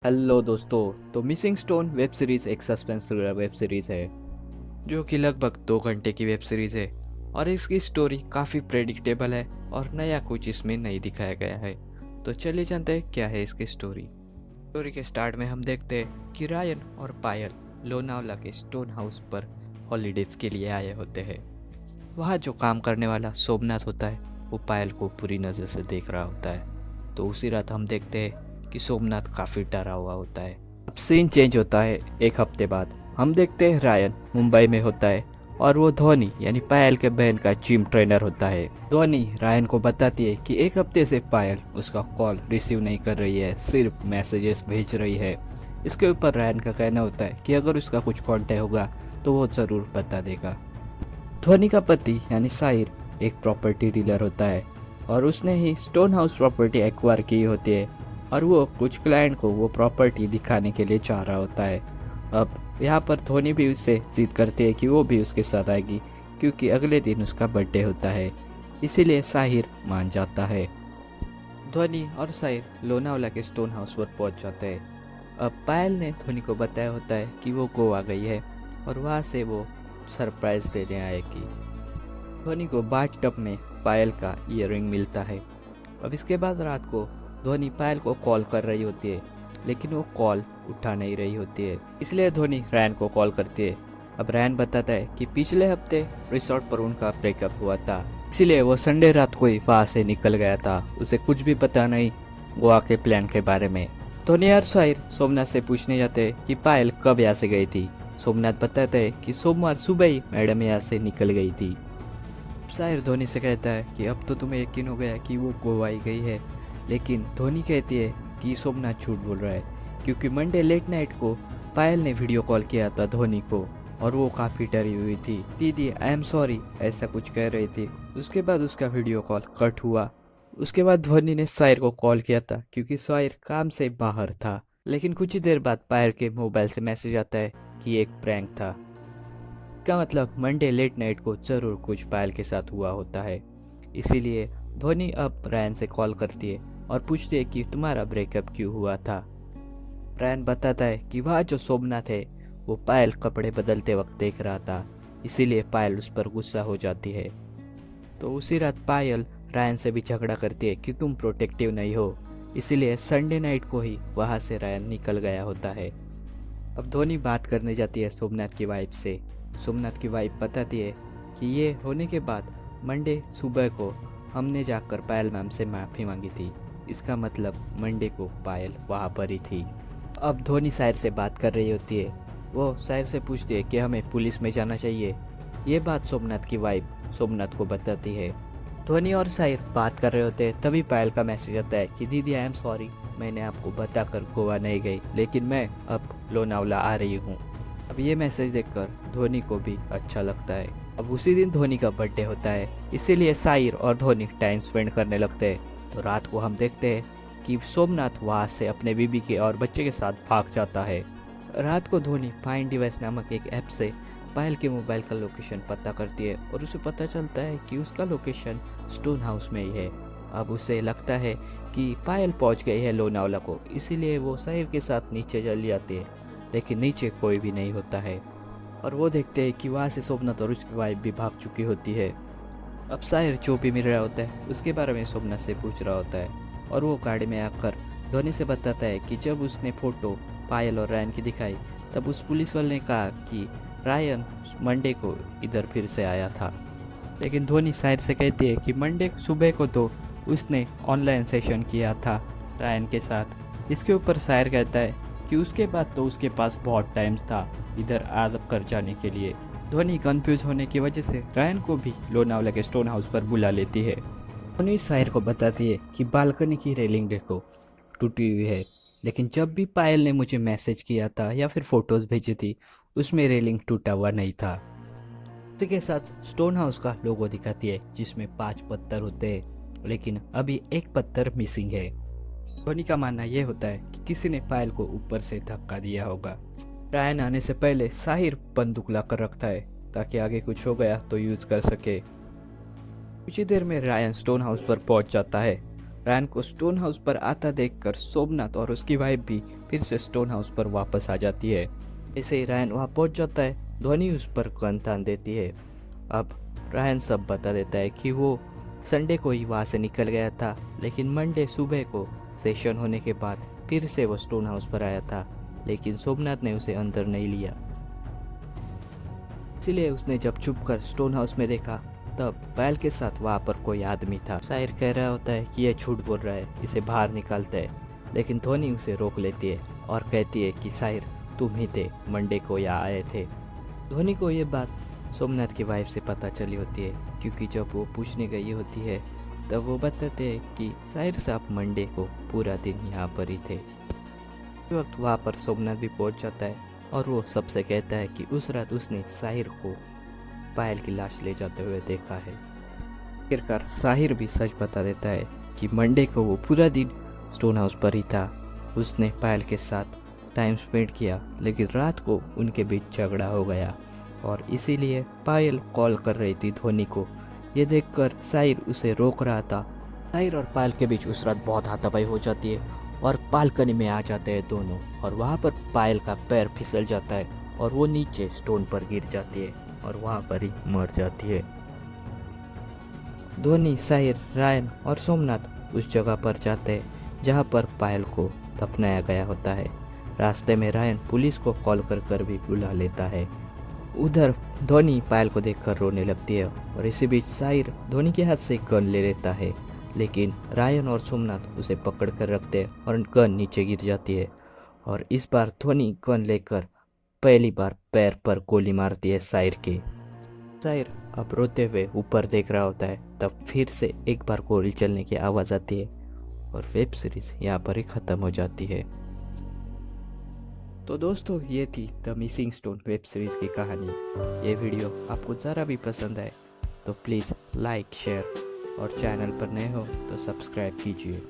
Hello दोस्तों। तो missing stone web series एक सस्पेंस थ्रिलर वेब सीरीज है जो कि लगभग 2 घंटे की वेब सीरीज है और इसकी स्टोरी काफ़ी प्रेडिक्टेबल है और नया कुछ इसमें नहीं दिखाया गया है। तो चलिए जानते हैं क्या है इसकी स्टोरी। स्टोरी के स्टार्ट में हम देखते हैं कि रायन और पायल लोनावला के स्टोन हाउस पर हॉलीडेज के लिए आए होते हैं। वहाँ जो काम करने वाला सोमनाथ होता है वो पायल को पूरी नज़र से देख रहा होता है। तो उसी रात हम देखते हैं कि सोमनाथ काफ़ी डरा हुआ होता है। अब सीन चेंज होता है। एक हफ्ते बाद हम देखते हैं रायन मुंबई में होता है और वो धोनी यानी पायल के बहन का जिम ट्रेनर होता है। धोनी रायन को बताती है कि एक हफ्ते से पायल उसका कॉल रिसीव नहीं कर रही है, सिर्फ मैसेजेस भेज रही है। इसके ऊपर रायन का कहना होता है कि अगर उसका कुछ कांटेक्ट होगा तो वो ज़रूर बता देगा। धोनी का पति यानी साहिर एक प्रॉपर्टी डीलर होता है और उसने ही स्टोन हाउस प्रॉपर्टी एक्वायर की होती है और वो कुछ क्लाइंट को वो प्रॉपर्टी दिखाने के लिए चाह रहा होता है। अब यहाँ पर धोनी भी उससे जिद करती है कि वो भी उसके साथ आएगी क्योंकि अगले दिन उसका बर्थडे होता है। इसीलिए साहिर मान जाता है। धोनी और साहिर लोनावला के स्टोन हाउस पर पहुंच जाते हैं। अब पायल ने धोनी को बताया होता है कि वो गोवा गई है और वहाँ से वो सरप्राइज देने आएगी। धोनी को बाथ टब में पायल का ईयररिंग मिलता है। अब इसके बाद रात को धोनी पायल को कॉल कर रही होती है लेकिन वो कॉल उठा नहीं रही होती है। इसलिए धोनी रैन को कॉल करती है। अब रैन बताता है कि पिछले हफ्ते रिसोर्ट पर उनका ब्रेकअप हुआ था, इसलिए वो संडे रात को ही वहाँ से निकल गया था। उसे कुछ भी पता नहीं गोवा के प्लान के बारे में। धोनी और साहिर सोमनाथ से पूछने जाते हैं कि पायल कब यहाँ से गई थी। सोमनाथ बताता है कि सोमवार सुबह ही मैडम यहाँ से निकल गई थी। साहिर धोनी से कहता है कि अब तो तुम्हें यकीन हो गया कि वो गोवा ही गई है, लेकिन धोनी कहती है कि सोमनाथ झूठ बोल रहा है क्योंकि मंडे लेट नाइट को पायल ने वीडियो कॉल किया था धोनी को और वो काफ़ी डरी हुई थी। दीदी आई एम सॉरी ऐसा कुछ कह रही थी। उसके बाद उसका वीडियो कॉल कट हुआ। उसके बाद धोनी ने साहिर को कॉल किया था क्योंकि साहिर काम से बाहर था, लेकिन कुछ ही देर बाद पायल के मोबाइल से मैसेज आता है कि एक प्रैंक था। इसका मतलब मंडे लेट नाइट को जरूर कुछ पायल के साथ हुआ होता है। इसीलिए धोनी अब रैन से कॉल करती है और पूछती है कि तुम्हारा ब्रेकअप क्यों हुआ था। रैन बताता है कि वह जो सोमनाथ है वो पायल कपड़े बदलते वक्त देख रहा था, इसीलिए पायल उस पर गुस्सा हो जाती है। तो उसी रात पायल रैन से भी झगड़ा करती है कि तुम प्रोटेक्टिव नहीं हो, इसीलिए संडे नाइट को ही वहाँ से रैन निकल गया होता है। अब धोनी बात करने जाती है सोमनाथ की वाइफ से। सोमनाथ की वाइफ बताती है कि ये होने के बाद मंडे सुबह को हमने जाकर पायल मैम से माफ़ी मांगी थी, इसका मतलब मंडे को पायल वहाँ पर ही थी। अब धोनी साहिर से बात कर रही होती है। वो साहिर से पूछती है कि हमें पुलिस में जाना चाहिए। ये बात सोमनाथ की वाइफ सोमनाथ को बताती है। धोनी और साहिर बात कर रहे होते हैं तभी पायल का मैसेज आता है कि दीदी आई एम सॉरी, मैंने आपको बताकर गोवा नहीं गई, लेकिन मैं अब लोनावला आ रही हूँ। अब ये मैसेज देखकर धोनी को भी अच्छा लगता है। अब उसी दिन धोनी का बर्थडे होता है, इसीलिए साहिर और धोनी टाइम स्पेंड करने लगते हैं। तो रात को हम देखते हैं कि सोमनाथ वहाँ से अपने बीबी के और बच्चे के साथ भाग जाता है। रात को धोनी फाइंड डिवाइस नामक एक ऐप से पायल के मोबाइल का लोकेशन पता करती है और उसे पता चलता है कि उसका लोकेशन स्टोन हाउस में ही है। अब उसे लगता है कि पायल पहुंच गई है लोनावला को, इसीलिए वो साहिर के साथ नीचे चली जाती है, लेकिन नीचे कोई भी नहीं होता है और वो देखते हैं कि वहाँ से सोमनाथ और उसकी वाइफ भी भाग चुकी होती है। अब साहिर जो भी मिल रहा होता है उसके बारे में सोमनाथ से पूछ रहा होता है और वो गाड़ी में आकर धोनी से बताता है कि जब उसने फोटो पायल और रायन की दिखाई तब उस पुलिस वाले ने कहा कि रायन मंडे को इधर फिर से आया था, लेकिन धोनी साहिर से कहती है कि मंडे सुबह को तो उसने ऑनलाइन सेशन किया था रायन के साथ। इसके ऊपर साहिर कहता है कि उसके बाद तो उसके पास बहुत टाइम था इधर आ कर जाने के लिए। धोनी कंफ्यूज होने की वजह से रायन को भी लोनावला के स्टोन हाउस पर बुला लेती है। धोनी साहिर को बताती है कि बालकनी की रेलिंग देखो टूटी हुई है, लेकिन जब भी पायल ने मुझे मैसेज किया था या फिर फोटोज भेजी थी उसमें रेलिंग टूटा हुआ नहीं था। उसी के साथ स्टोन हाउस का लोगो दिखाती है जिसमें 5 पत्थर होते हैं, लेकिन अभी एक पत्थर मिसिंग है। धोनी का मानना यह होता है कि किसी ने पायल को ऊपर से धक्का दिया होगा। रायन आने से पहले साहिर बंदूक ला कर रखता है ताकि आगे कुछ हो गया तो यूज कर सके। कुछ ही देर में रायन स्टोन हाउस पर पहुंच जाता है। रायन को स्टोन हाउस पर आता देखकर सोमनाथ और उसकी वाइफ भी फिर से स्टोन हाउस पर वापस आ जाती है। ऐसे ही रायन वहाँ पहुँच जाता है। ध्वनि उस पर गन तान देती है। अब रायन सब बता देता है कि वो संडे को ही वहाँ से निकल गया था, लेकिन मंडे सुबह को सेशन होने के बाद फिर से वो स्टोन हाउस पर आया था, लेकिन सोमनाथ ने उसे अंदर नहीं लिया। इसलिए उसने जब छुप कर स्टोन हाउस में देखा तब पायल के साथ वहाँ पर कोई आदमी था। साहिर कह रहा होता है कि यह झूठ बोल रहा है, इसे बाहर निकालते हैं, लेकिन ध्वनि उसे रोक लेती है और कहती है कि साहिर तुम ही थे, मंडे को यहाँ आए थे। ध्वनि को ये बात सोमनाथ की वाइफ से पता चली होती है, क्योंकि जब वो पूछने गई होती है तब वो बताते हैं कि साहिर साहब मंडे को पूरा दिन यहाँ पर ही थे। उस वक्त वहाँ पर सोमनाथ भी पहुँच जाता है और वो सबसे कहता है कि उस रात उसने साहिर को पायल की लाश ले जाते हुए देखा है। आखिरकार साहिर भी सच बता देता है कि मंडे को वो पूरा दिन स्टोन हाउस पर ही था। उसने पायल के साथ टाइम स्पेंड किया, लेकिन रात को उनके बीच झगड़ा हो गया और इसीलिए पायल कॉल कर रही थी ध्वनि को। ये देखकर साहिर उसे रोक रहा था। साहिर और पायल के बीच उस रात बहुत हाथापाई हो जाती है और बालकनी में आ जाते हैं दोनों, और वहाँ पर पायल का पैर फिसल जाता है और वो नीचे स्टोन पर गिर जाती है और वहाँ पर ही मर जाती है। ध्वनि, साहिर, रायन और सोमनाथ उस जगह पर जाते हैं जहाँ पर पायल को दफनाया गया होता है। रास्ते में रायन पुलिस को कॉल कर भी बुला लेता है। उधर ध्वनि पायल को देखकर रोने लगती है और इसी बीच साहिर ध्वनि के हाथ से गन ले लेता है, लेकिन रायन और सोमनाथ उसे पकड़ कर रखते हैं और गन नीचे गिर जाती है। और इस बार ध्वनि गन लेकर पहली बार पैर पर गोली मारती है साहिर के। साहिर अब रोते हुए ऊपर देख रहा होता है, तब फिर से एक बार गोली चलने की आवाज़ आती है और वेब सीरीज यहाँ पर ही ख़त्म हो जाती है। तो दोस्तों, ये थी the missing stone web series की कहानी। ये वीडियो आपको ज़रा भी पसंद आए तो प्लीज़ लाइक, शेयर और चैनल पर नए हो तो सब्सक्राइब कीजिए।